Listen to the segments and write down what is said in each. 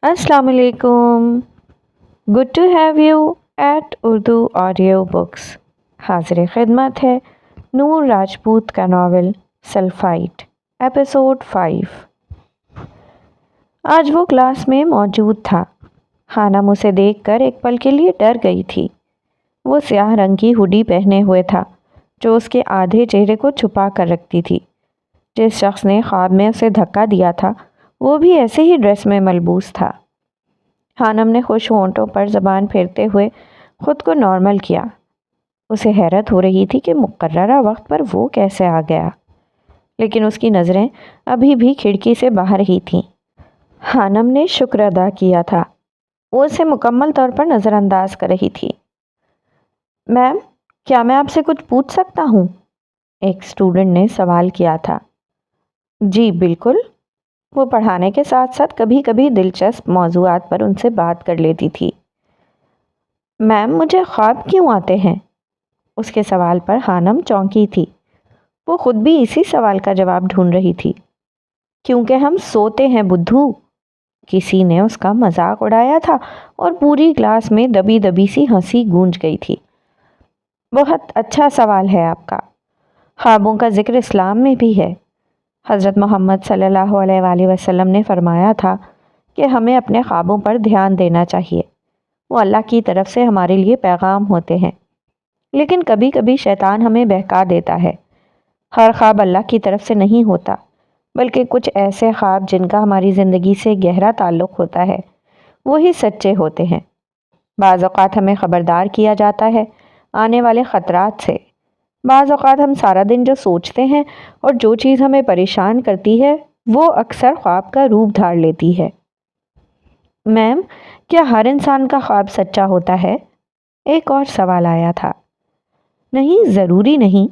Assalamu alaikum. Good to have you at Urdu Audio Books. हाजिर खिदमत है नूर राजपूत का नावल सल्फाइट एपिसोड 5। आज वो क्लास में मौजूद था। हानम उसे देखकर एक पल के लिए डर गई थी। वो स्याह रंग की हुडी पहने हुए था जो उसके आधे चेहरे को छुपा कर रखती थी। जिस शख्स ने ख्वाब में उसे धक्का दिया था वो भी ऐसे ही ड्रेस में मलबूस था। हानम ने खुश होंठों पर ज़बान फेरते हुए ख़ुद को नॉर्मल किया। उसे हैरत हो रही थी कि मुकर्ररा वक्त पर वो कैसे आ गया, लेकिन उसकी नज़रें अभी भी खिड़की से बाहर ही थीं। हानम ने शुक्र अदा किया था। वो उसे मुकम्मल तौर पर नज़रअंदाज कर रही थी। मैम, क्या मैं आपसे कुछ पूछ सकता हूँ? एक स्टूडेंट ने सवाल किया था। जी बिल्कुल। वो पढ़ाने के साथ साथ कभी कभी दिलचस्प मौज़ूआत पर उनसे बात कर लेती थी। मैम, मुझे ख्वाब क्यों आते हैं? उसके सवाल पर हानम चौंकी थी। वो खुद भी इसी सवाल का जवाब ढूंढ रही थी। क्योंकि हम सोते हैं बुद्धू। किसी ने उसका मजाक उड़ाया था और पूरी क्लास में दबी दबी सी हंसी गूंज गई थी। बहुत अच्छा सवाल है आपका। ख्वाबों का जिक्र इस्लाम में भी है। हज़रत मोहम्मद सल्लल्लाहु अलैहि वसल्लम ने फरमाया था कि हमें अपने ख्वाबों पर ध्यान देना चाहिए। वो अल्लाह की तरफ से हमारे लिए पैगाम होते हैं, लेकिन कभी कभी शैतान हमें बहका देता है। हर ख्वाब अल्लाह की तरफ से नहीं होता, बल्कि कुछ ऐसे ख्वाब जिनका हमारी ज़िंदगी से गहरा ताल्लुक़ होता है वही सच्चे होते हैं। बाज़ औक़ात हमें ख़बरदार किया जाता है आने वाले ख़तरात से। बाज़ औक़ात हम सारा दिन जो सोचते हैं और जो चीज़ हमें परेशान करती है वो अक्सर ख्वाब का रूप धार लेती है। मैम, क्या हर इंसान का ख्वाब सच्चा होता है? एक और सवाल आया था। नहीं, ज़रूरी नहीं।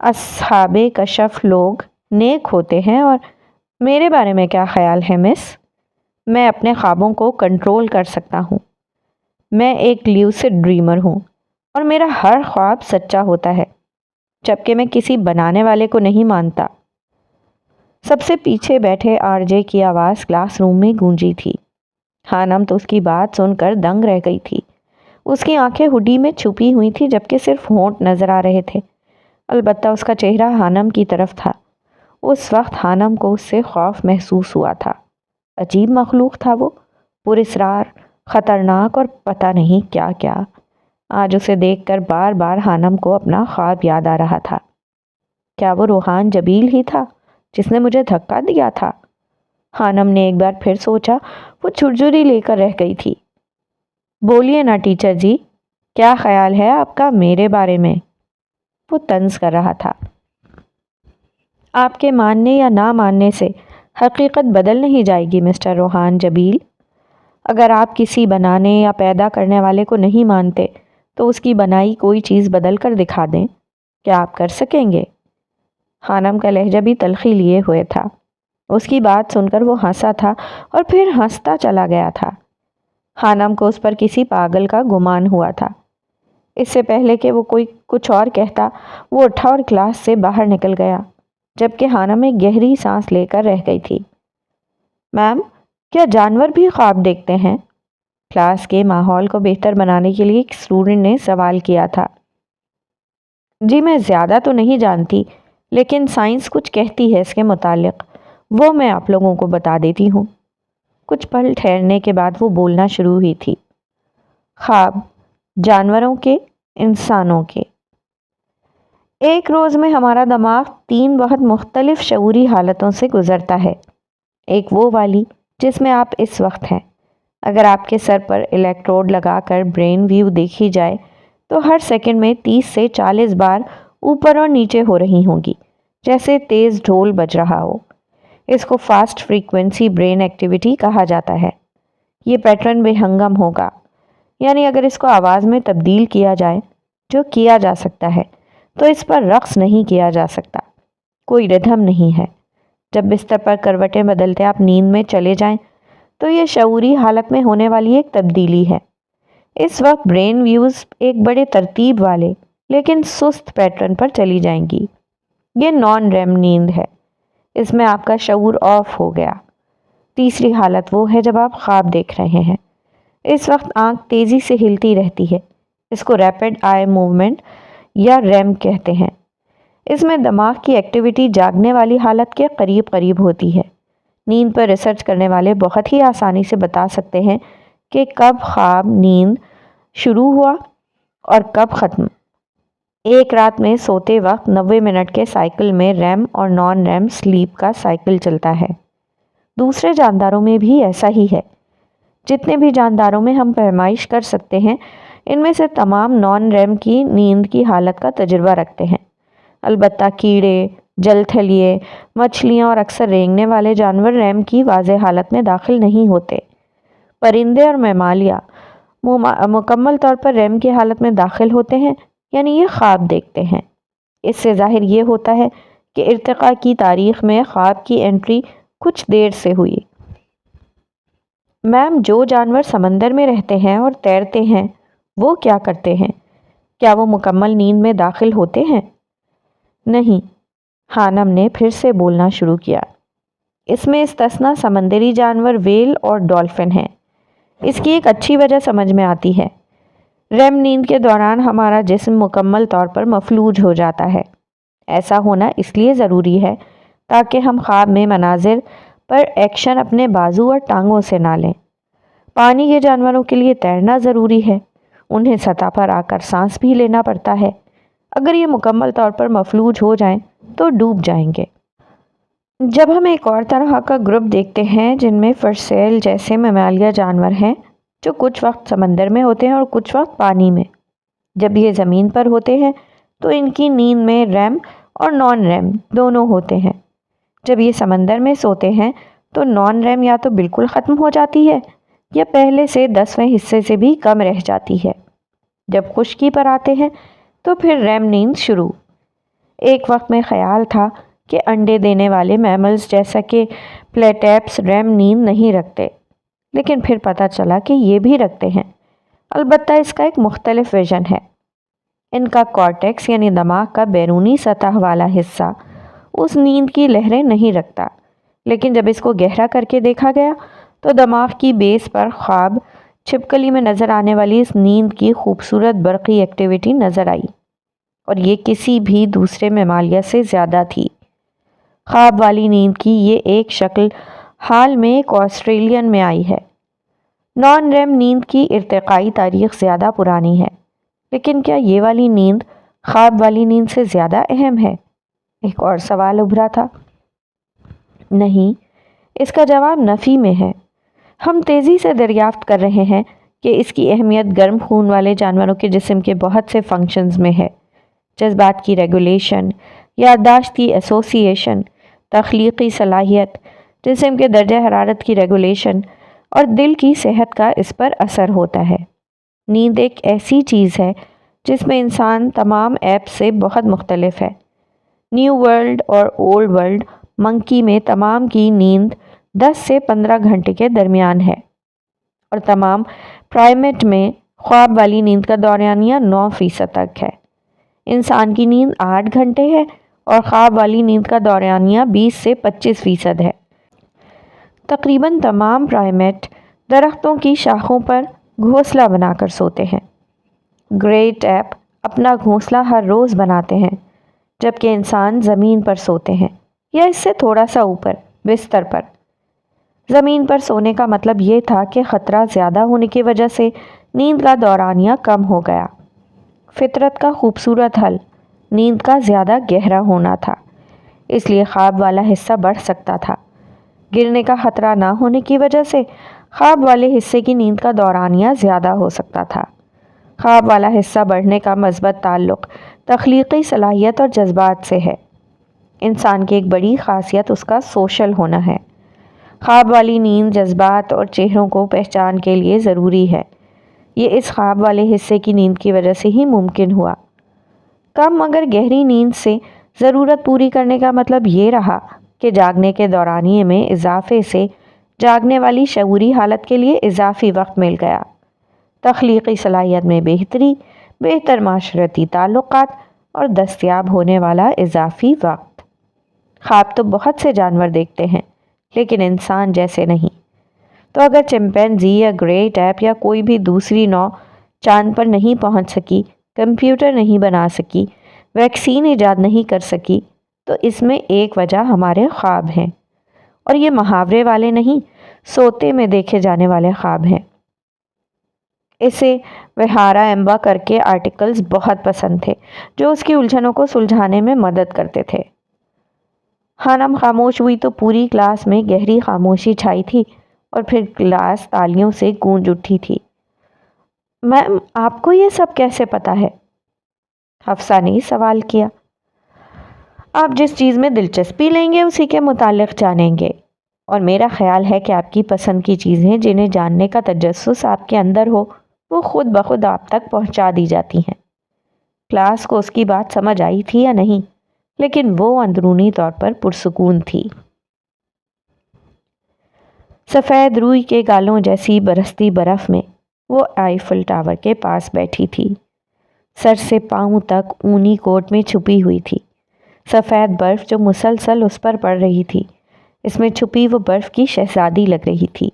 अस्हाबे कशफ लोग नेक होते हैं। और मेरे बारे में क्या ख़याल है मिस? मैं अपने ख्वाबों को कंट्रोल कर सकता हूँ। मैं एक ल्यूसिड ड्रीमर हूँ और मेरा हर ख्वाब सच्चा होता है, जबकि मैं किसी बनाने वाले को नहीं मानता। सबसे पीछे बैठे आरजे की आवाज़ क्लासरूम में गूंजी थी। हानम तो उसकी बात सुनकर दंग रह गई थी। उसकी आंखें हुडी में छुपी हुई थी, जबकि सिर्फ होंठ नज़र आ रहे थे। अलबत्ता उसका चेहरा हानम की तरफ था। उस वक्त हानम को उससे खौफ महसूस हुआ था। अजीब मखलूक था वो, पुरस्रार, ख़तरनाक और पता नहीं क्या क्या। आज उसे देखकर बार बार हानम को अपना ख्वाब याद आ रहा था। क्या वो रोहान जबील ही था जिसने मुझे धक्का दिया था? हानम ने एक बार फिर सोचा। वो छुरछुरी लेकर रह गई थी। बोलिए ना टीचर जी, क्या ख्याल है आपका मेरे बारे में? वो तंज कर रहा था। आपके मानने या ना मानने से हकीकत बदल नहीं जाएगी मिस्टर रोहान जबील। अगर आप किसी बनाने या पैदा करने वाले को नहीं मानते तो उसकी बनाई कोई चीज़ बदल कर दिखा दें। क्या आप कर सकेंगे? हानम का लहजा भी तलखी लिए हुए था। उसकी बात सुनकर वो हंसा था और फिर हंसता चला गया था। हानम को उस पर किसी पागल का गुमान हुआ था। इससे पहले कि वो कोई कुछ और कहता, वो उठा और क्लास से बाहर निकल गया, जबकि हानम एक गहरी सांस लेकर रह गई थी। मैम, क्या जानवर भी ख्वाब देखते हैं? क्लास के माहौल को बेहतर बनाने के लिए एक स्टूडेंट ने सवाल किया था। जी, मैं ज़्यादा तो नहीं जानती, लेकिन साइंस कुछ कहती है इसके मुतालिक। वो मैं आप लोगों को बता देती हूँ। कुछ पल ठहरने के बाद वो बोलना शुरू हुई थी। ख्वाब जानवरों के, इंसानों के। एक रोज़ में हमारा दिमाग 3 बहुत मुख्तलिफ शऊरी हालतों से गुज़रता है। एक वो वाली जिसमें आप इस वक्त हैं। अगर आपके सर पर इलेक्ट्रोड लगाकर ब्रेन व्यू देखी जाए तो हर सेकंड में 30 से 40 बार ऊपर और नीचे हो रही होंगी, जैसे तेज़ ढोल बज रहा हो। इसको फास्ट फ्रीक्वेंसी ब्रेन एक्टिविटी कहा जाता है। ये पैटर्न बेहंगम होगा, यानी अगर इसको आवाज़ में तब्दील किया जाए, जो किया जा सकता है, तो इस पर रक़्स नहीं किया जा सकता। कोई रिदम नहीं है। जब बिस्तर पर करवटें बदलते आप नींद में चले जाएं, तो ये शऊरी हालत में होने वाली एक तब्दीली है। इस वक्त ब्रेन व्यूज़ एक बड़े तरतीब वाले लेकिन सुस्त पैटर्न पर चली जाएंगी। ये नॉन रेम नींद है। इसमें आपका शऊर ऑफ हो गया। تیسری حالت وہ ہے جب آپ خواب دیکھ رہے ہیں۔ اس وقت آنکھ تیزی سے ہلتی رہتی ہے، اس کو ریپڈ آئی موومنٹ یا ریم کہتے ہیں۔ اس میں دماغ کی ایکٹیویٹی جاگنے والی حالت کے قریب قریب ہوتی ہے۔ نیند پر ریسرچ کرنے والے بہت ہی آسانی سے بتا سکتے ہیں کہ کب خواب نیند شروع ہوا اور کب ختم۔ ایک رات میں سوتے وقت 90 منٹ کے سائیکل میں ریم اور نان ریم سلیپ کا سائیکل چلتا ہے۔ دوسرے جانداروں میں بھی ایسا ہی ہے۔ جتنے بھی جانداروں میں ہم پیمائش کر سکتے ہیں، ان میں سے تمام نان ریم کی نیند کی حالت کا تجربہ رکھتے ہیں۔ البتہ کیڑے، جل تھلیے، مچھلیاں اور اکثر رینگنے والے جانور ریم کی واضح حالت میں داخل نہیں ہوتے۔ پرندے اور ممالیہ مکمل طور پر ریم کی حالت میں داخل ہوتے ہیں، یعنی یہ خواب دیکھتے ہیں۔ اس سے ظاہر یہ ہوتا ہے کہ ارتقاء کی تاریخ میں خواب کی انٹری کچھ دیر سے ہوئی۔ میم، جو جانور سمندر میں رہتے ہیں اور تیرتے ہیں وہ کیا کرتے ہیں؟ کیا وہ مکمل نیند میں داخل ہوتے ہیں؟ نہیں، خانم نے پھر سے بولنا شروع کیا۔ اس میں استثنا سمندری جانور ویل اور ڈولفن ہیں۔ اس کی ایک اچھی وجہ سمجھ میں آتی ہے۔ ریم نیند کے دوران ہمارا جسم مکمل طور پر مفلوج ہو جاتا ہے۔ ایسا ہونا اس لیے ضروری ہے تاکہ ہم خواب میں مناظر پر ایکشن اپنے بازو اور ٹانگوں سے نہ لیں۔ پانی کے جانوروں کے لیے تیرنا ضروری ہے، انہیں سطح پر آ کر سانس بھی لینا پڑتا ہے۔ اگر یہ مکمل طور پر مفلوج ہو جائیں تو ڈوب جائیں گے۔ جب ہم ایک اور طرح کا گروپ دیکھتے ہیں جن میں فرسیل جیسے ممالیہ جانور ہیں جو کچھ وقت سمندر میں ہوتے ہیں اور کچھ وقت پانی میں، جب یہ زمین پر ہوتے ہیں تو ان کی نیند میں ریم اور نان ریم دونوں ہوتے ہیں۔ جب یہ سمندر میں سوتے ہیں تو نان ریم یا تو بالکل ختم ہو جاتی ہے یا پہلے سے 10ویں حصے سے بھی کم رہ جاتی ہے۔ جب خشکی پر آتے ہیں تو پھر ریم نیند شروع۔ ایک وقت میں خیال تھا کہ انڈے دینے والے میملز جیسا کہ پلیٹیپس ریم نیند نہیں رکھتے، لیکن پھر پتہ چلا کہ یہ بھی رکھتے ہیں، البتہ اس کا ایک مختلف ویژن ہے۔ ان کا کارٹیکس یعنی دماغ کا بیرونی سطح والا حصہ اس نیند کی لہریں نہیں رکھتا، لیکن جب اس کو گہرا کر کے دیکھا گیا تو دماغ کی بیس پر خواب چھپکلی میں نظر آنے والی اس نیند کی خوبصورت برقی ایکٹیویٹی نظر آئی، اور یہ کسی بھی دوسرے ممالیہ سے زیادہ تھی۔ خواب والی نیند کی یہ ایک شکل حال میں ایک آسٹریلین میں آئی ہے۔ نان ریم نیند کی ارتقائی تاریخ زیادہ پرانی ہے، لیکن کیا یہ والی نیند خواب والی نیند سے زیادہ اہم ہے؟ ایک اور سوال ابھرا تھا۔ نہیں، اس کا جواب نفی میں ہے۔ ہم تیزی سے دریافت کر رہے ہیں کہ اس کی اہمیت گرم خون والے جانوروں کے جسم کے بہت سے فنکشنز میں ہے۔ جذبات کی ریگولیشن، یادداشت کی ایسوسییشن، تخلیقی صلاحیت، جسم کے درجہ حرارت کی ریگولیشن اور دل کی صحت کا اس پر اثر ہوتا ہے۔ نیند ایک ایسی چیز ہے جس میں انسان تمام ایپ سے بہت مختلف ہے۔ نیو ورلڈ اور اولڈ ورلڈ منکی میں تمام کی نیند 10 سے 15 گھنٹے کے درمیان ہے، اور تمام پرائمیٹ میں خواب والی نیند کا دورانیہ 9% تک ہے۔ انسان کی نیند 8 گھنٹے ہے اور خواب والی نیند کا دورانیہ 20 سے 25% ہے۔ تقریباً تمام پرائمیٹ درختوں کی شاخوں پر گھونسلہ بنا کر سوتے ہیں۔ گریٹ ایپ اپنا گھونسلہ ہر روز بناتے ہیں، جبکہ انسان زمین پر سوتے ہیں یا اس سے تھوڑا سا اوپر بستر پر۔ زمین پر سونے کا مطلب یہ تھا کہ خطرہ زیادہ ہونے کی وجہ سے نیند کا دورانیہ کم ہو گیا۔ فطرت کا خوبصورت حل نیند کا زیادہ گہرا ہونا تھا، اس لیے خواب والا حصہ بڑھ سکتا تھا۔ گرنے کا خطرہ نہ ہونے کی وجہ سے خواب والے حصے کی نیند کا دورانیہ زیادہ ہو سکتا تھا۔ خواب والا حصہ بڑھنے کا مثبت تعلق تخلیقی صلاحیت اور جذبات سے ہے۔ انسان کی ایک بڑی خاصیت اس کا سوشل ہونا ہے۔ خواب والی نیند جذبات اور چہروں کو پہچان کے لیے ضروری ہے۔ یہ اس خواب والے حصے کی نیند کی وجہ سے ہی ممکن ہوا۔ کم مگر گہری نیند سے ضرورت پوری کرنے کا مطلب یہ رہا کہ جاگنے کے دورانیے میں اضافے سے جاگنے والی شعوری حالت کے لیے اضافی وقت مل گیا۔ تخلیقی صلاحیت میں بہتری، بہتر معاشرتی تعلقات اور دستیاب ہونے والا اضافی وقت۔ خواب تو بہت سے جانور دیکھتے ہیں، لیکن انسان جیسے نہیں۔ تو اگر چمپینزی یا گریٹ ایپ یا کوئی بھی دوسری نو چاند پر نہیں پہنچ سکی، کمپیوٹر نہیں بنا سکی، ویکسین ایجاد نہیں کر سکی، تو اس میں ایک وجہ ہمارے خواب ہیں، اور یہ محاورے والے نہیں، سوتے میں دیکھے جانے والے خواب ہیں۔ اسے وہارا ایمبا کر کے آرٹیکلز بہت پسند تھے جو اس کی الجھنوں کو سلجھانے میں مدد کرتے تھے۔ خانم خاموش ہوئی تو پوری کلاس میں گہری خاموشی چھائی تھی، اور پھر کلاس تالیوں سے گونج اٹھی تھی۔ میم، آپ کو یہ سب کیسے پتا ہے؟ حفصہ نے سوال کیا۔ آپ جس چیز میں دلچسپی لیں گے اسی کے متعلق جانیں گے، اور میرا خیال ہے کہ آپ کی پسند کی چیزیں جنہیں جاننے کا تجسس آپ کے اندر ہو وہ خود بخود آپ تک پہنچا دی جاتی ہیں۔ کلاس کو اس کی بات سمجھ آئی تھی یا نہیں، لیکن وہ اندرونی طور پر پرسکون تھی۔ سفید روئی کے گالوں جیسی برستی برف میں وہ آئیفل ٹاور کے پاس بیٹھی تھی، سر سے پاؤں تک اونی کوٹ میں چھپی ہوئی تھی۔ سفید برف جو مسلسل اس پر پڑ رہی تھی، اس میں چھپی وہ برف کی شہزادی لگ رہی تھی۔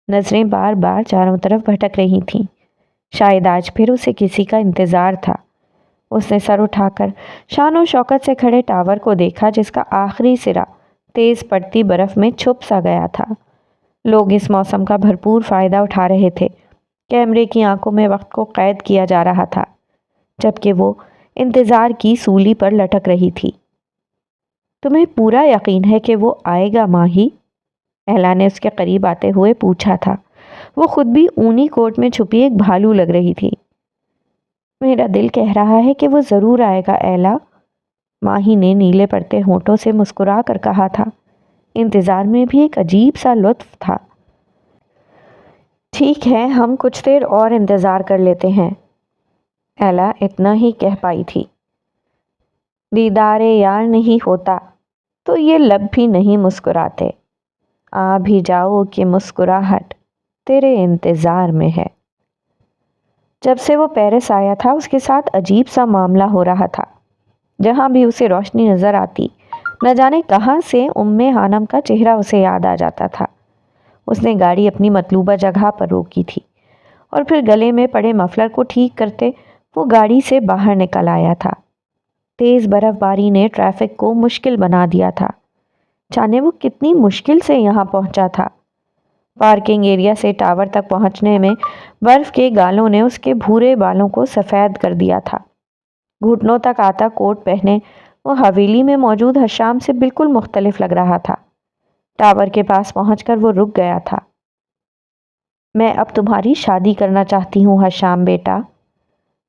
نظریں بار بار چاروں طرف بھٹک رہی تھیں، شاید آج پھر اسے کسی کا انتظار تھا۔ اس نے سر اٹھا کر شان و شوکت سے کھڑے ٹاور کو دیکھا جس کا آخری سرا تیز پڑتی برف میں چھپ سا گیا تھا۔ لوگ اس موسم کا بھرپور فائدہ اٹھا رہے تھے۔ کیمرے کی آنکھوں میں وقت کو قید کیا جا رہا تھا، جبکہ وہ انتظار کی سولی پر لٹک رہی تھی۔ تمہیں پورا یقین ہے کہ وہ آئے گا ماہی؟ اہلا نے اس کے قریب آتے ہوئے پوچھا تھا۔ وہ خود بھی اونی کوٹ میں چھپی ایک بھالو لگ رہی تھی۔ میرا دل کہہ رہا ہے کہ وہ ضرور آئے گا اہلا، ماہی نے نیلے پڑتے ہونٹوں سے مسکرا کر کہا تھا۔ انتظار میں بھی ایک عجیب سا لطف تھا۔ ٹھیک ہے، ہم کچھ دیر اور انتظار کر لیتے ہیں، اہلا اتنا ہی کہہ پائی تھی۔ دیدار یار نہیں ہوتا تو یہ لب بھی نہیں مسکراتے، آ بھی جاؤ کہ مسکراہٹ تیرے انتظار میں ہے۔ جب سے وہ پیرس آیا تھا اس کے ساتھ عجیب سا معاملہ ہو رہا تھا۔ جہاں بھی اسے روشنی نظر آتی، نہ جانے کہاں سے ہانم کا چہرہ اسے یاد آ جاتا تھا۔ اس نے گاڑی اپنی مطلوبہ جگہ پر روکی تھی، اور پھر گلے میں پڑے مفلر کو ٹھیک کرتے وہ گاڑی سے باہر نکل آیا تھا۔ تیز برف باری نے ٹریفک کو مشکل بنا دیا تھا۔ جانے وہ کتنی مشکل سے یہاں پہنچا تھا۔ پارکنگ ایریا سے ٹاور تک پہنچنے میں برف کے گالوں نے اس کے بھورے بالوں کو سفید کر دیا تھا۔ گھٹنوں تک آتا کوٹ پہنے وہ حویلی میں موجود حشام سے بالکل مختلف لگ رہا تھا۔ ٹاور کے پاس پہنچ کر وہ رک گیا تھا۔ میں اب تمہاری شادی کرنا چاہتی ہوں حشام بیٹا،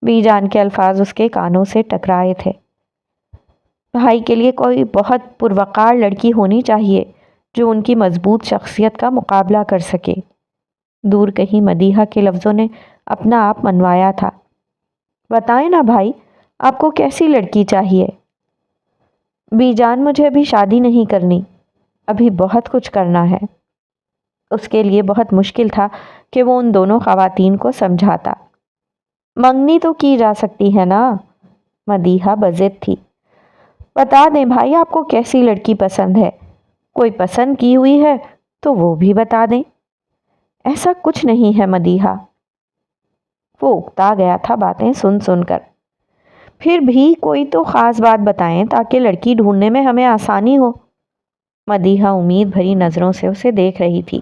بی جان کے الفاظ اس کے کانوں سے ٹکرائے تھے۔ بھائی کے لیے کوئی بہت پروقار لڑکی ہونی چاہیے جو ان کی مضبوط شخصیت کا مقابلہ کر سکے۔ دور کہیں مدیحہ کے لفظوں نے اپنا آپ منوایا تھا۔ بتائیں نا بھائی، آپ کو کیسی لڑکی چاہیے؟ بی جان، مجھے ابھی شادی نہیں کرنی، ابھی بہت کچھ کرنا ہے۔ اس کے لیے بہت مشکل تھا کہ وہ ان دونوں خواتین کو سمجھاتا۔ منگنی تو کی جا سکتی ہے نا؟ مدیحہ بضد تھی۔ بتا دیں بھائی، آپ کو کیسی لڑکی پسند ہے؟ کوئی پسند کی ہوئی ہے تو وہ بھی بتا دیں۔ ایسا کچھ نہیں ہے مدیحہ۔ وہ اکتا گیا تھا باتیں سن سن کر۔ پھر بھی کوئی تو خاص بات بتائیں تاکہ لڑکی ڈھونڈنے میں ہمیں آسانی ہو۔ مدیحہ امید بھری نظروں سے اسے دیکھ رہی تھی۔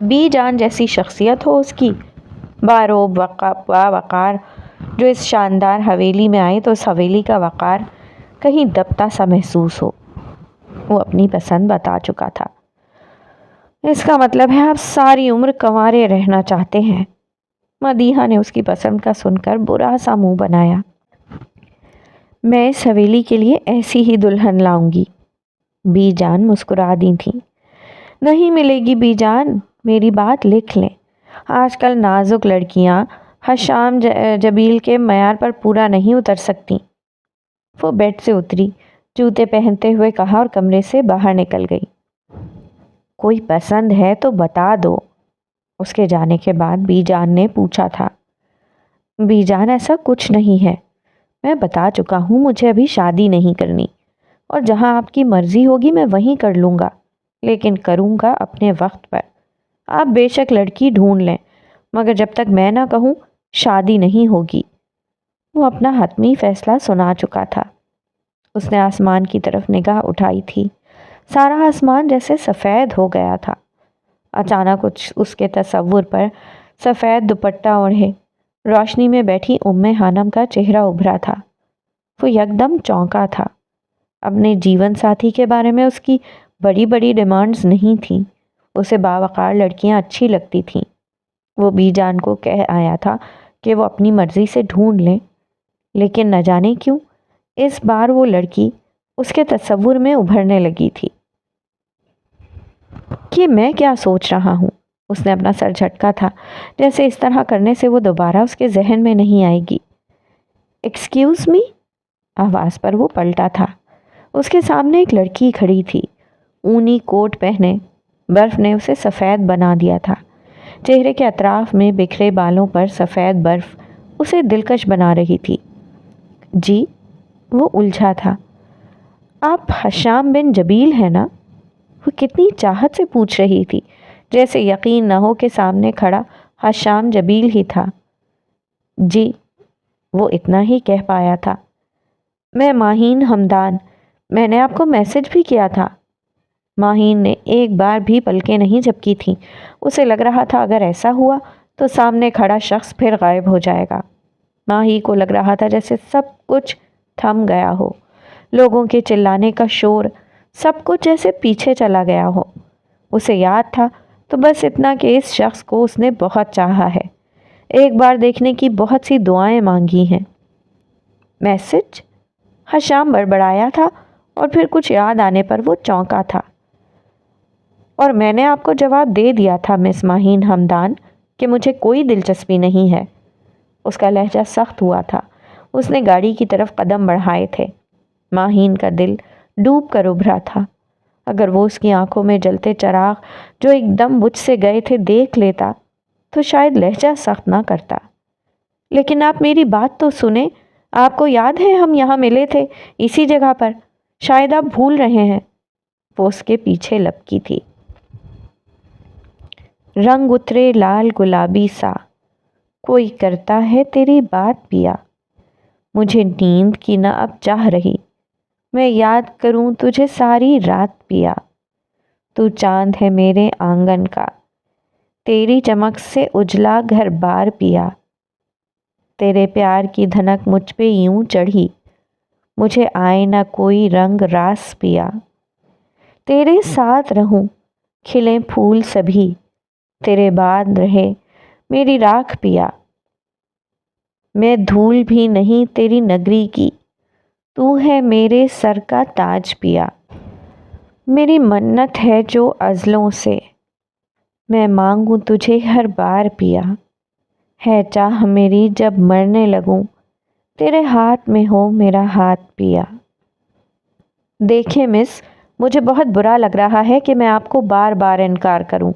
بی جان جیسی شخصیت ہو اس کی، باروب وقار، جو اس شاندار حویلی میں آئے تو اس حویلی کا وقار کہیں دبتا سا محسوس ہو۔ وہ اپنی پسند بتا چکا تھا۔ اس کا مطلب ہے آپ ساری عمر کنوارے رہنا چاہتے ہیں۔ مدیحہ نے اس کی پسند کا سن کر برا سا منہ بنایا۔ میں اس حویلی کے لیے ایسی ہی دلہن لاؤں گی، بی جان مسکرا دی تھی۔ نہیں ملے گی بی جان، میری بات لکھ لیں۔ آج کل نازک لڑکیاں حشام جبیل کے معیار پر پورا نہیں اتر سکتی۔ وہ بیڈ سے اتری، جوتے پہنتے ہوئے کہا اور کمرے سے باہر نکل گئی۔ کوئی پسند ہے تو بتا دو، اس کے جانے کے بعد بی جان نے پوچھا تھا۔ بی جان، ایسا کچھ نہیں ہے، میں بتا چکا ہوں مجھے ابھی شادی نہیں کرنی۔ اور جہاں آپ کی مرضی ہوگی میں وہیں کر لوں گا، لیکن کروں گا اپنے وقت پر۔ آپ بے شک لڑکی ڈھونڈ لیں، مگر جب تک میں نہ کہوں شادی نہیں ہوگی۔ وہ اپنا حتمی فیصلہ سنا چکا تھا۔ اس نے آسمان کی طرف نگاہ اٹھائی تھی۔ سارا آسمان جیسے سفید ہو گیا تھا۔ اچانک اس کے تصور پر سفید دوپٹہ اوڑھے روشنی میں بیٹھی ہانم کا چہرہ ابھرا تھا۔ وہ یکدم چونکا تھا۔ اپنے جیون ساتھی کے بارے میں اس کی بڑی بڑی ڈیمانڈز نہیں تھیں۔ اسے باوقار لڑکیاں اچھی لگتی تھیں۔ وہ بی جان کو کہہ آیا تھا کہ وہ اپنی مرضی سے ڈھونڈ لیں، لیکن نہ جانے کیوں اس بار وہ لڑکی اس کے تصور میں ابھرنے لگی تھی۔ کہ میں کیا سوچ رہا ہوں؟ اس نے اپنا سر جھٹکا تھا، جیسے اس طرح کرنے سے وہ دوبارہ اس کے ذہن میں نہیں آئے گی۔ Excuse me? آواز پر وہ پلٹا تھا۔ اس کے سامنے ایک لڑکی کھڑی تھی، اونی کوٹ پہنے۔ برف نے اسے سفید بنا دیا تھا۔ چہرے کے اطراف میں بکھرے بالوں پر سفید برف اسے دلکش بنا رہی تھی۔ جی؟ وہ الجھا تھا۔ آپ حشام بن جبیل ہیں نا؟ وہ کتنی چاہت سے پوچھ رہی تھی، جیسے یقین نہ ہو کہ سامنے کھڑا حشام جبیل ہی تھا۔ جی، وہ اتنا ہی کہہ پایا تھا۔ میں ماہین حمدان، میں نے آپ کو میسج بھی کیا تھا۔ ماہین نے ایک بار بھی پلکیں نہیں جھپکی تھیں۔ اسے لگ رہا تھا اگر ایسا ہوا تو سامنے کھڑا شخص پھر غائب ہو جائے گا۔ ماہی کو لگ رہا تھا جیسے سب کچھ تھم گیا ہو، لوگوں کے چلانے کا شور، سب کچھ جیسے پیچھے چلا گیا ہو۔ اسے یاد تھا تو بس اتنا کہ اس شخص کو اس نے بہت چاہا ہے، ایک بار دیکھنے کی بہت سی دعائیں مانگی ہیں۔ میسج؟ حشام بڑبڑایا تھا اور پھر کچھ یاد آنے پر وہ چونکا تھا۔ اور میں نے آپ کو جواب دے دیا تھا مس ماہین حمدان کہ مجھے کوئی دلچسپی نہیں ہے۔ اس کا لہجہ سخت ہوا تھا۔ اس نے گاڑی کی طرف قدم بڑھائے تھے۔ ماہین کا دل ڈوب کر ابھرا تھا۔ اگر وہ اس کی آنکھوں میں جلتے چراغ جو ایک دم بجھ سے گئے تھے دیکھ لیتا تو شاید لہجہ سخت نہ کرتا۔ لیکن آپ میری بات تو سنیں، آپ کو یاد ہے ہم یہاں ملے تھے اسی جگہ پر؟ شاید آپ بھول رہے ہیں۔ وہ اس کے پیچھے لپکی تھی۔ رنگ اترے لال گلابی سا، کوئی کرتا ہے تیری بات پیا، مجھے نیند کی نہ اب چاہ رہی، میں یاد کروں تجھے ساری رات پیا، تو چاند ہے میرے آنگن کا، تیری چمک سے اجلا گھر بار پیا، تیرے پیار کی دھنک مجھ پہ یوں چڑھی، مجھے آئے نہ کوئی رنگ راس پیا، تیرے ساتھ رہوں کھلیں پھول سبھی، تیرے بعد رہے میری راکھ پیا، میں دھول بھی نہیں تیری نگری کی، تو ہے میرے سر کا تاج پیا، میری منت ہے جو ازلوں سے، میں مانگوں تجھے ہر بار پیا، ہے چاہ میری جب مرنے لگوں، تیرے ہاتھ میں ہو میرا ہاتھ پیا۔ دیکھیں مس، مجھے بہت برا لگ رہا ہے کہ میں آپ کو بار بار انکار کروں۔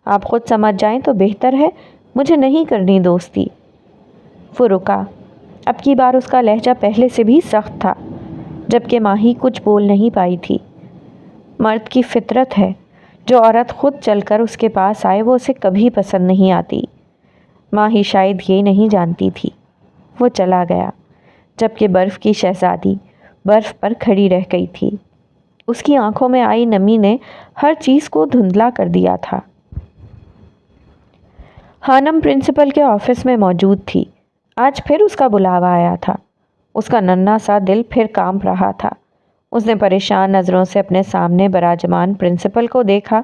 آپ خود سمجھ جائیں تو بہتر ہے، مجھے نہیں کرنی دوستی۔ وہ رکا۔ اب کی بار اس کا لہجہ پہلے سے بھی سخت تھا، جبکہ ماہی کچھ بول نہیں پائی تھی۔ مرد کی فطرت ہے، جو عورت خود چل کر اس کے پاس آئے وہ اسے کبھی پسند نہیں آتی۔ ماہی شاید یہ نہیں جانتی تھی۔ وہ چلا گیا، جبکہ برف کی شہزادی برف پر کھڑی رہ گئی تھی۔ اس کی آنکھوں میں آئی نمی نے ہر چیز کو دھندلا کر دیا تھا۔ ہانم پرنسپل کے آفس میں موجود تھی۔ آج پھر اس کا بلاوا آیا تھا۔ اس کا ننھا سا دل پھر کانپ رہا تھا۔ اس نے پریشان نظروں سے اپنے سامنے براجمان پرنسپل کو دیکھا،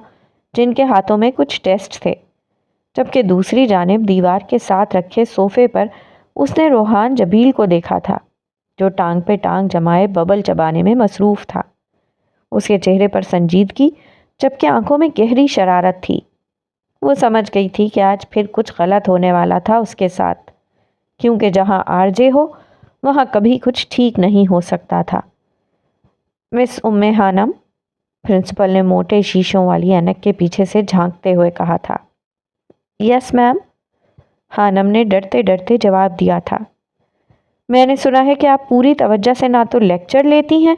جن کے ہاتھوں میں کچھ ٹیسٹ تھے، جبکہ دوسری جانب دیوار کے ساتھ رکھے صوفے پر اس نے روحان جبیل کو دیکھا تھا، جو ٹانگ پہ ٹانگ جمائے ببل چبانے میں مصروف تھا۔ اس کے چہرے پر سنجیدگی، جبکہ آنکھوں میں گہری شرارت تھی۔ وہ سمجھ گئی تھی کہ آج پھر کچھ غلط ہونے والا تھا اس کے ساتھ، کیونکہ جہاں آرجے ہو وہاں کبھی کچھ ٹھیک نہیں ہو سکتا تھا۔ مس ہانم، پرنسپل نے موٹے شیشوں والی اینک کے پیچھے سے جھانکتے ہوئے کہا تھا۔ یس میم، ہانم نے ڈرتے ڈرتے جواب دیا تھا۔ میں نے سنا ہے کہ آپ پوری توجہ سے نہ تو لیکچر لیتی ہیں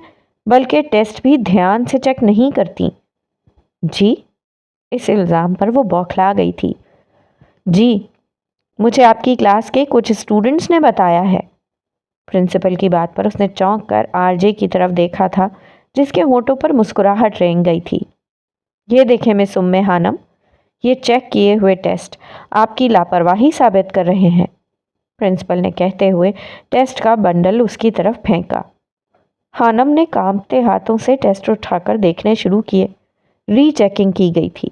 बल्कि टेस्ट भी ध्यान से चेक नहीं करती। जी? इस इल्ज़ाम पर वो बौखला गई थी। जी, मुझे आपकी क्लास के कुछ स्टूडेंट्स ने बताया है। प्रिंसिपल की बात पर उसने चौंक कर आरजे की तरफ देखा था, जिसके होठों पर मुस्कुराहट रेंग गई थी। ये देखें मिस उम्मे हानम, ये चेक किए हुए टेस्ट आपकी लापरवाही साबित कर रहे हैं, प्रिंसिपल ने कहते हुए टेस्ट का बंडल उसकी तरफ फेंका। हानम ने कांपते हाथों से टेस्ट उठाकर देखने शुरू किए। रीचेकिंग की गई थी।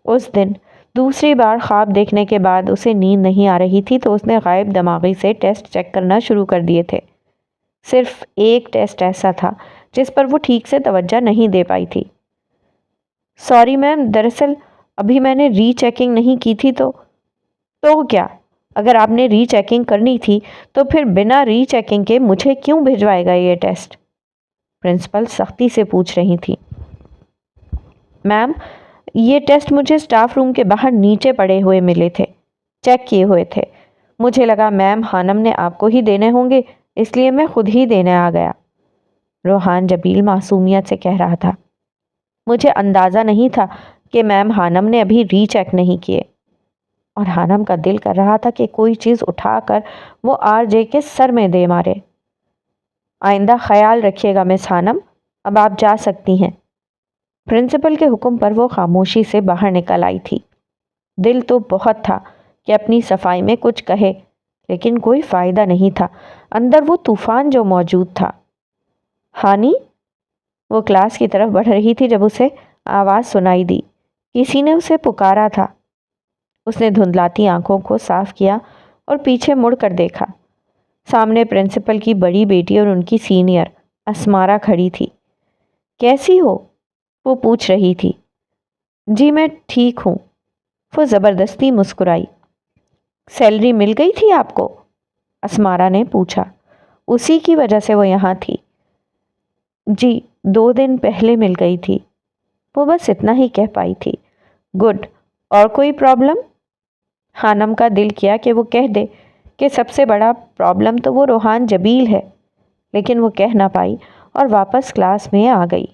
उस दिन दूसरी बार ख्वाब देखने के बाद उसे नींद नहीं आ रही थी तो उसने गायब दिमागी से टेस्ट चेक करना शुरू कर दिए थे। सिर्फ एक टेस्ट ऐसा था जिस पर वो ठीक से तवज्जो नहीं दे पाई थी। सॉरी मैम, दरअसल अभी मैंने रीचेकिंग नहीं की थी। तो क्या? अगर आपने रीचेकिंग करनी थी तो फिर बिना रीचेकिंग के मुझे क्यों भिजवाएगा ये टेस्ट? प्रिंसिपल सख्ती से पूछ रही थी। मैम, ये टेस्ट मुझे स्टाफ रूम के बाहर नीचे पड़े हुए मिले थे, चेक किए हुए थे। मुझे लगा मैम हानम ने आपको ही देने होंगे, इसलिए मैं खुद ही देने आ गया। रोहान जबील मासूमियत से कह रहा था। मुझे अंदाज़ा नहीं था कि मैम हानम ने अभी रीचेक नहीं किए। और हानम का दिल कर रहा था कि कोई चीज़ उठाकर वो आरजे के सर में दे मारे। आइंदा ख्याल रखिएगा मिस हानम, अब आप जा सकती हैं। प्रिंसिपल के हुक्म पर वो खामोशी से बाहर निकल आई थी। दिल तो बहुत था कि अपनी सफाई में कुछ कहे, लेकिन कोई फ़ायदा नहीं था। अंदर वो तूफ़ान जो मौजूद था। हानी? वो क्लास की तरफ बढ़ रही थी जब उसे आवाज़ सुनाई दी। किसी ने उसे पुकारा था। उसने धुंधलाती आंखों को साफ किया और पीछे मुड़कर देखा। सामने प्रिंसिपल की बड़ी बेटी और उनकी सीनियर असमारा खड़ी थी। कैसी हो? वो पूछ रही थी। जी मैं ठीक हूँ। वो ज़बरदस्ती मुस्कुराई। सैलरी मिल गई थी आपको? असमारा ने पूछा। उसी की वजह से वो यहाँ थी। जी 2 दिन पहले मिल गई थी। वो बस इतना ही कह पाई थी। गुड, और कोई प्रॉब्लम? हानम का दिल किया कि वो कह दे कि सबसे बड़ा प्रॉब्लम तो वो रोहान जबील है, लेकिन वो कह ना पाई और वापस क्लास में आ गई।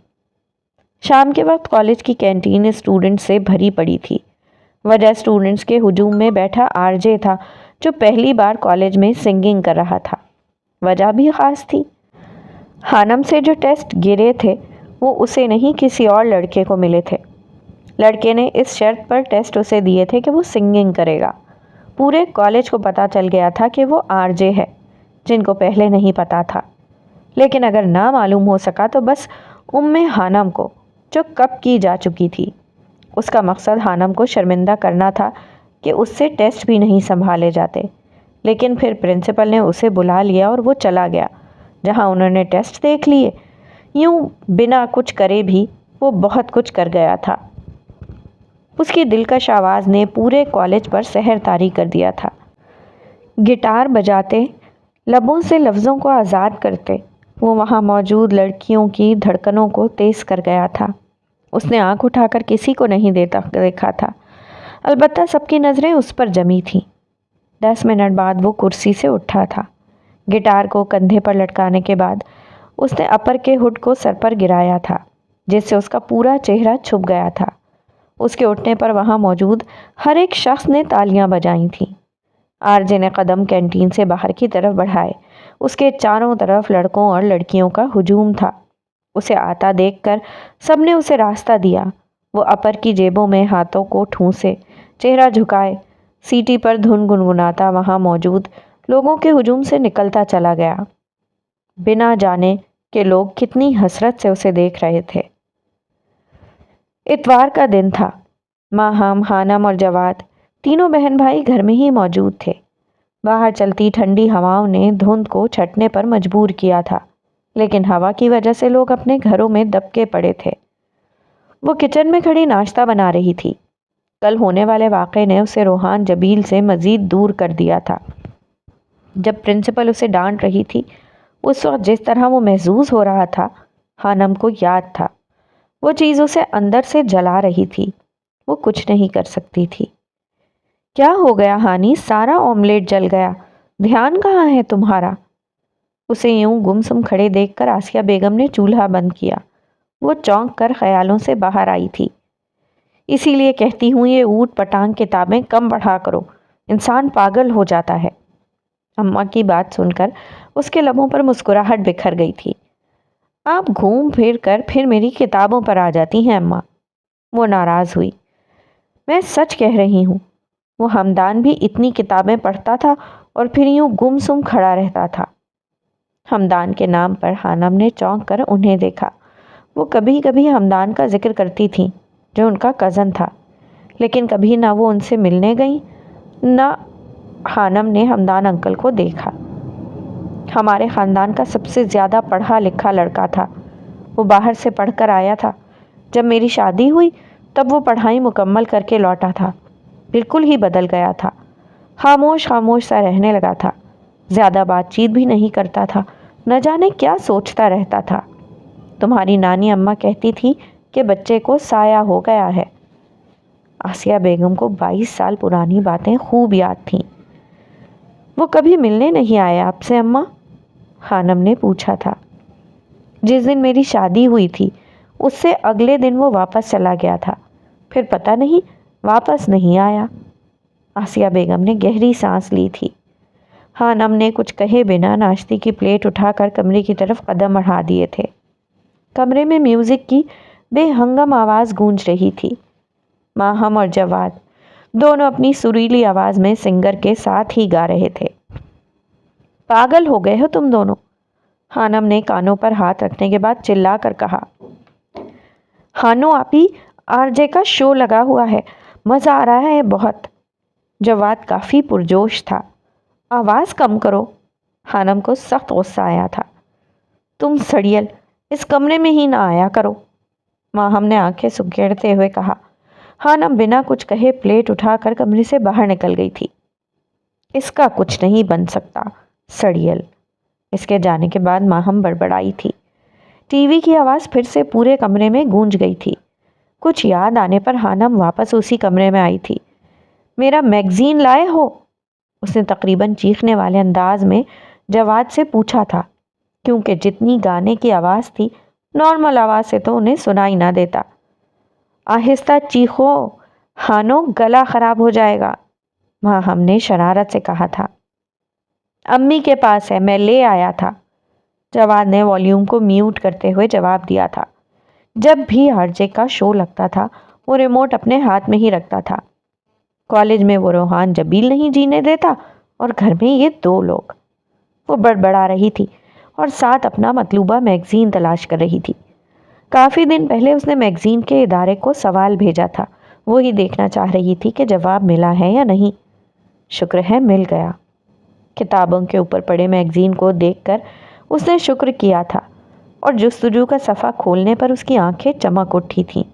शाम के वक्त कॉलेज की कैंटीन स्टूडेंट से भरी पड़ी थी। वजह स्टूडेंट्स के हुजूम में बैठा आरजे था जो पहली बार कॉलेज में सिंगिंग कर रहा था। वजह भी ख़ास थी। हानम से जो टेस्ट गिरे थे वो उसे नहीं किसी और लड़के को मिले थे। लड़के ने इस शर्त पर टेस्ट उसे दिए थे कि वो सिंगिंग करेगा। पूरे कॉलेज को पता चल गया था कि वो आरजे है, जिनको पहले नहीं पता था। लेकिन अगर ना मालूम हो सका तो बस उम्मे हानम को, जो कब की जा चुकी थी। उसका मकसद हानम को शर्मिंदा करना था कि उससे टेस्ट भी नहीं संभाले जाते। लेकिन फिर प्रिंसिपल ने उसे बुला लिया और वो चला गया जहां उन्होंने टेस्ट देख लिए। यूं बिना कुछ करे भी वो बहुत कुछ कर गया था। उसकी दिलकश आवाज़ ने पूरे कॉलेज पर सहर तारी कर दिया था। गिटार बजाते, लबों से लफ्ज़ों को आज़ाद करते, वो वहाँ मौजूद लड़कियों की धड़कनों को तेज़ कर गया था। उसने आंख उठाकर किसी को नहीं देखा था, अलबत्ता सबकी नज़रें उस पर जमी थीं। 10 मिनट बाद वो कुर्सी से उठा था। गिटार को कंधे पर लटकाने के बाद उसने अपर के हुड को सर पर गिराया था, जिससे उसका पूरा चेहरा छुप गया था। उसके उठने पर वहाँ मौजूद हर एक शख्स ने तालियां बजाई थीं। आरजे ने कदम कैंटीन से बाहर की तरफ बढ़ाए। उसके चारों तरफ लड़कों और लड़कियों का हुजूम था। उसे आता देखकर सबने उसे रास्ता दिया। वो अपर की जेबों में हाथों को ठूंसे, चेहरा झुकाए, सीटी पर धुन गुनगुनाता वहाँ मौजूद लोगों के हुजूम से निकलता चला गया, बिना जाने कि लोग कितनी हसरत से उसे देख रहे थे। इतवार का दिन था। माहम, हानम और जवाद तीनों बहन भाई घर में ही मौजूद थे। बाहर चलती ठंडी हवाओं ने धुंध को छटने पर मजबूर किया था, लेकिन हवा की वजह से लोग अपने घरों में दबके पड़े थे। वो किचन में खड़ी नाश्ता बना रही थी। कल होने वाले वाक़े ने उसे रोहान जबील से मज़ीद दूर कर दिया था। जब प्रिंसिपल उसे डांट रही थी, उस वक्त जिस तरह वो महसूस हो रहा था, हानम को याद था। वो चीज़ उसे अंदर से जला रही थी। वो कुछ नहीं कर सकती थी। क्या हो गया हानी? सारा ऑमलेट जल गया। ध्यान कहाँ है तुम्हारा? उसे यूं गुमसुम खड़े देखकर आसिया बेगम ने चूल्हा बंद किया। वो चौंक कर ख्यालों से बाहर आई थी। इसीलिए कहती हूँ ये ऊट पटांग किताबें कम पढ़ा करो, इंसान पागल हो जाता है। अम्मा की बात सुनकर उसके लबों पर मुस्कुराहट बिखर गई थी। आप घूम फिर कर फिर मेरी किताबों पर आ जाती हैं अम्मा। वो नाराज़ हुई। मैं सच कह रही हूँ, वो हमदान भी इतनी किताबें पढ़ता था और फिर यूं गुमसुम खड़ा रहता था। हमदान के नाम पर हानम ने चौंक कर उन्हें देखा। वो कभी कभी हमदान का जिक्र करती थी, जो उनका कज़न था, लेकिन कभी ना वो उनसे मिलने गई, ना हानम ने हमदान अंकल को देखा। हमारे ख़ानदान का सबसे ज़्यादा पढ़ा लिखा लड़का था। वो बाहर से पढ़कर आया था। जब मेरी शादी हुई तब वो पढ़ाई मुकम्मल करके लौटा था। बिल्कुल ही बदल गया था। खामोश खामोश सा रहने लगा था। ज़्यादा बातचीत भी नहीं करता था। न जाने क्या सोचता रहता था। तुम्हारी नानी अम्मा कहती थी कि बच्चे को साया हो गया है। आसिया बेगम को 22 साल पुरानी बातें खूब याद थीं। वो कभी मिलने नहीं आया आपसे अम्मा? खानम ने पूछा था। जिस दिन मेरी शादी हुई थी उससे अगले दिन वो वापस चला गया था। फिर पता नहीं वापस नहीं आया। आसिया बेगम ने गहरी सांस ली थी। हानम ने कुछ कहे बिना नाश्ते की प्लेट उठाकर कमरे की तरफ कदम बढ़ा दिए थे। कमरे में म्यूजिक की बेहंगम आवाज़ गूंज रही थी। माहम और जवाद दोनों अपनी सुरीली आवाज़ में सिंगर के साथ ही गा रहे थे। पागल हो गए हो तुम दोनों, हानम ने कानों पर हाथ रखने के बाद चिल्ला कर कहा। हानो आपी, आरजे का शो लगा हुआ है, मज़ा आ रहा है बहुत। जवाद काफ़ी पुरजोश था। आवाज़ कम करो। हानम को सख्त गुस्सा आया था। तुम सड़ियल, इस कमरे में ही ना आया करो, माहम ने आंखें सुखेड़ते हुए कहा। हानम बिना कुछ कहे प्लेट उठाकर कमरे से बाहर निकल गई थी। इसका कुछ नहीं बन सकता, सड़ियल। इसके जाने के बाद माहम बड़बड़ाई थी। टीवी की आवाज़ फिर से पूरे कमरे में गूंज गई थी। कुछ याद आने पर हानम वापस उसी कमरे में आई थी। मेरा मैगज़ीन लाए हो? उसने तकरीबन चीखने वाले अंदाज में जवाद से पूछा था, क्योंकि जितनी गाने की आवाज़ थी नॉर्मल आवाज़ से तो उन्हें सुनाई ना देता। आहिस्ता चीखो हानो, गला ख़राब हो जाएगा, माहम ने शरारत से कहा था। अम्मी के पास है, मैं ले आया था, जवाद ने वॉल्यूम को म्यूट करते हुए जवाब दिया था। जब भी आरजे का शो लगता था वो रिमोट अपने हाथ में ही रखता था। कॉलेज में वो रोहान जबील नहीं जीने देता और घर में ये दो लोग। वो बड़बड़ा रही थी और साथ अपना मतलूबा मैगज़ीन तलाश कर रही थी। काफ़ी दिन पहले उसने मैगज़ीन के इदारे को सवाल भेजा था। वो ही देखना चाह रही थी कि जवाब मिला है या नहीं। शुक्र है मिल गया। किताबों के ऊपर पड़े मैगज़ीन को देखकर उसने शुक्र किया था और जुस्तजू का सफ़ा खोलने पर उसकी आंखें चमक उठी थीं।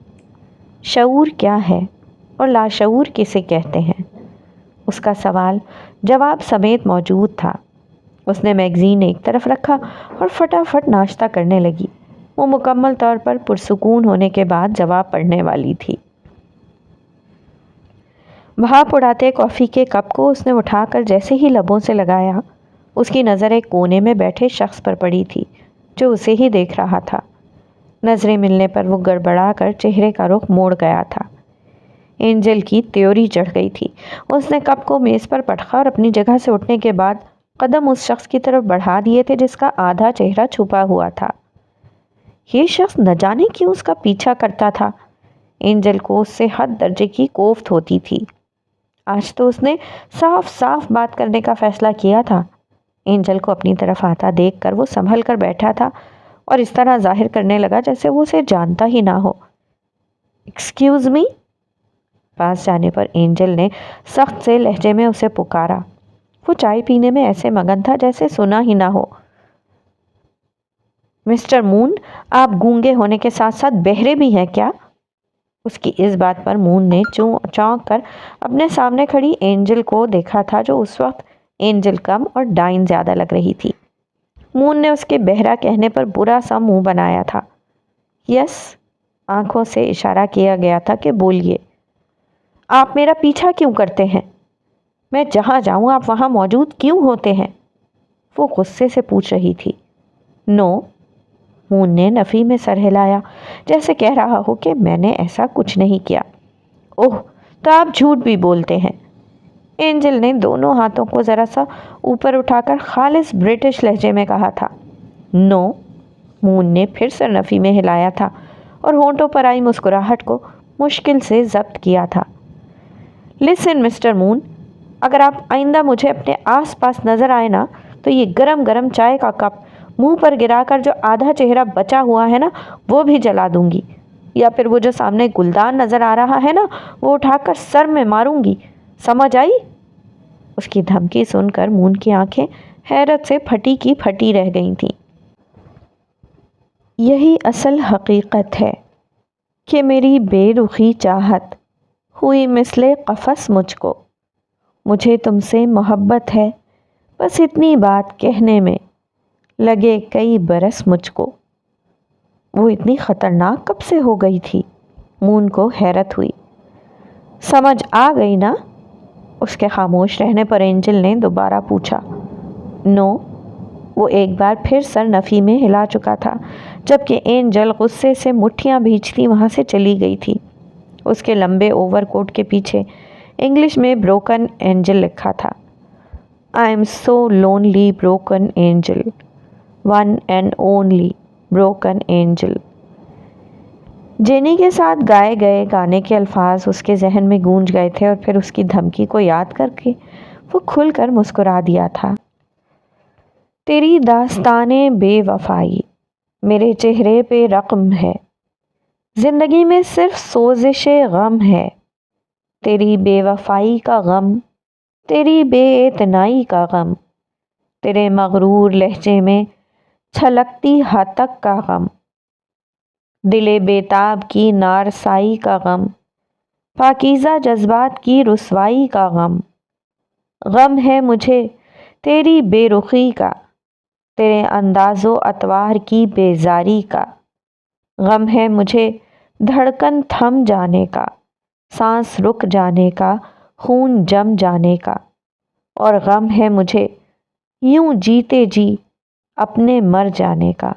शऊर क्या है और लाशऊर किसे कहते हैं? उसका सवाल जवाब समेत मौजूद था। उसने मैगज़ीन एक तरफ रखा और फटाफट नाश्ता करने लगी। वो मुकम्मल तौर पर पुरसुकून होने के बाद जवाब पढ़ने वाली थी। भाप उड़ाते कॉफ़ी के कप को उसने उठाकर जैसे ही लबों से लगाया, उसकी नज़र एक कोने में बैठे शख्स पर पड़ी थी जो उसे ही देख रहा था। नज़रें मिलने पर वो गड़बड़ा कर चेहरे का रुख मोड़ गया था। एंजल की त्योरी चढ़ गई थी। उसने कप को मेज़ पर पटका और अपनी जगह से उठने के बाद कदम उस शख्स की तरफ बढ़ा दिए थे जिसका आधा चेहरा छुपा हुआ था। ये शख्स न जाने क्यों उसका पीछा करता था। एंजल को उससे हद दर्जे की कोफ्त होती थी। आज तो उसने साफ साफ बात करने का फैसला किया था। एंजल को अपनी तरफ आता देखकर वो संभल कर बैठा था और इस तरह जाहिर करने लगा जैसे वो उसे जानता ही ना हो। Excuse me. पास जाने पर एंजल ने सख्त से लहजे में उसे पुकारा। वो चाय पीने में ऐसे मगन था जैसे सुना ही ना हो। मिस्टर मून, आप गूंगे होने के साथ साथ बहरे भी हैं क्या? उसकी इस बात पर मून ने चौंक कर अपने सामने खड़ी एंजल को देखा था, जो उस वक्त एंजल कम और डाइन ज़्यादा लग रही थी। मून ने उसके बहरा कहने पर बुरा सा मुंह बनाया था। यस, आंखों से इशारा किया गया था कि बोलिए। आप मेरा पीछा क्यों करते हैं? मैं जहाँ जाऊँ आप वहाँ मौजूद क्यों होते हैं? वो गुस्से से पूछ रही थी। नो। मून ने नफ़ी में सर हिलाया, जैसे कह रहा हो कि मैंने ऐसा कुछ नहीं किया। ओह, तो आप झूठ भी बोलते हैं। एंजल ने दोनों हाथों को ज़रा सा ऊपर उठाकर खालिस ब्रिटिश लहजे में कहा था। नो। मून ने फिर सर नफ़ी में हिलाया था और होंठों पर आई मुस्कुराहट को मुश्किल से जब्त किया था। लिसन मिस्टर मून, अगर आप आइंदा मुझे अपने आस पास नज़र आए ना, तो ये गरम गरम चाय का कप मुंह पर गिराकर जो आधा चेहरा बचा हुआ है ना, वो भी जला दूंगी, या फिर वो जो सामने गुलदान नज़र आ रहा है ना, वो उठाकर सर में मारूंगी। समझ आई? उसकी धमकी सुनकर मून की आंखें हैरत से फटी की फटी रह गई थीं। यही असल हकीकत है कि मेरी बेरुखी चाहत हुई मिसले कफस मुझको। मुझे तुमसे मोहब्बत है, बस इतनी बात कहने में लगे कई बरस मुझको। वो इतनी ख़तरनाक कब से हो गई थी? मून को हैरत हुई। समझ आ गई ना? उसके खामोश रहने पर एंजल ने दोबारा पूछा। नो। वो एक बार फिर सर नफ़ी में हिला चुका था, जबकि एंजल गुस्से से मुट्ठियाँ भींचती वहाँ से चली गई थी। उसके लंबे ओवरकोट के पीछे इंग्लिश में ब्रोकन एंजल लिखा था। I am so lonely broken angel, one and only broken angel. Jenny के साथ गाए गए गाने के अल्फाज उसके जहन में गूंज गए थे और फिर उसकी धमकी को याद करके वो खुलकर मुस्कुरा दिया था। तेरी दास्ताने बेवफाई मेरे चेहरे पे रक़्म है, ज़िंदगी में सिर्फ सोजिशे गम है। तेरी बेवफाई का गम, तेरी बेइतनाई का गम, तेरे मगरूर लहजे में छलकती हतक का गम, दिले बेताब की नारसाई का गम, पाकीज़ा जज्बात की रुसवाई का गम। गम है मुझे तेरी बेरुखी का, तेरे अंदाज़ो अतवार की बेजारी का। गम है मुझे धड़कन थम जाने का, सांस रुक जाने का, खून जम जाने का। और गम है मुझे यूं जीते जी अपने मर जाने का।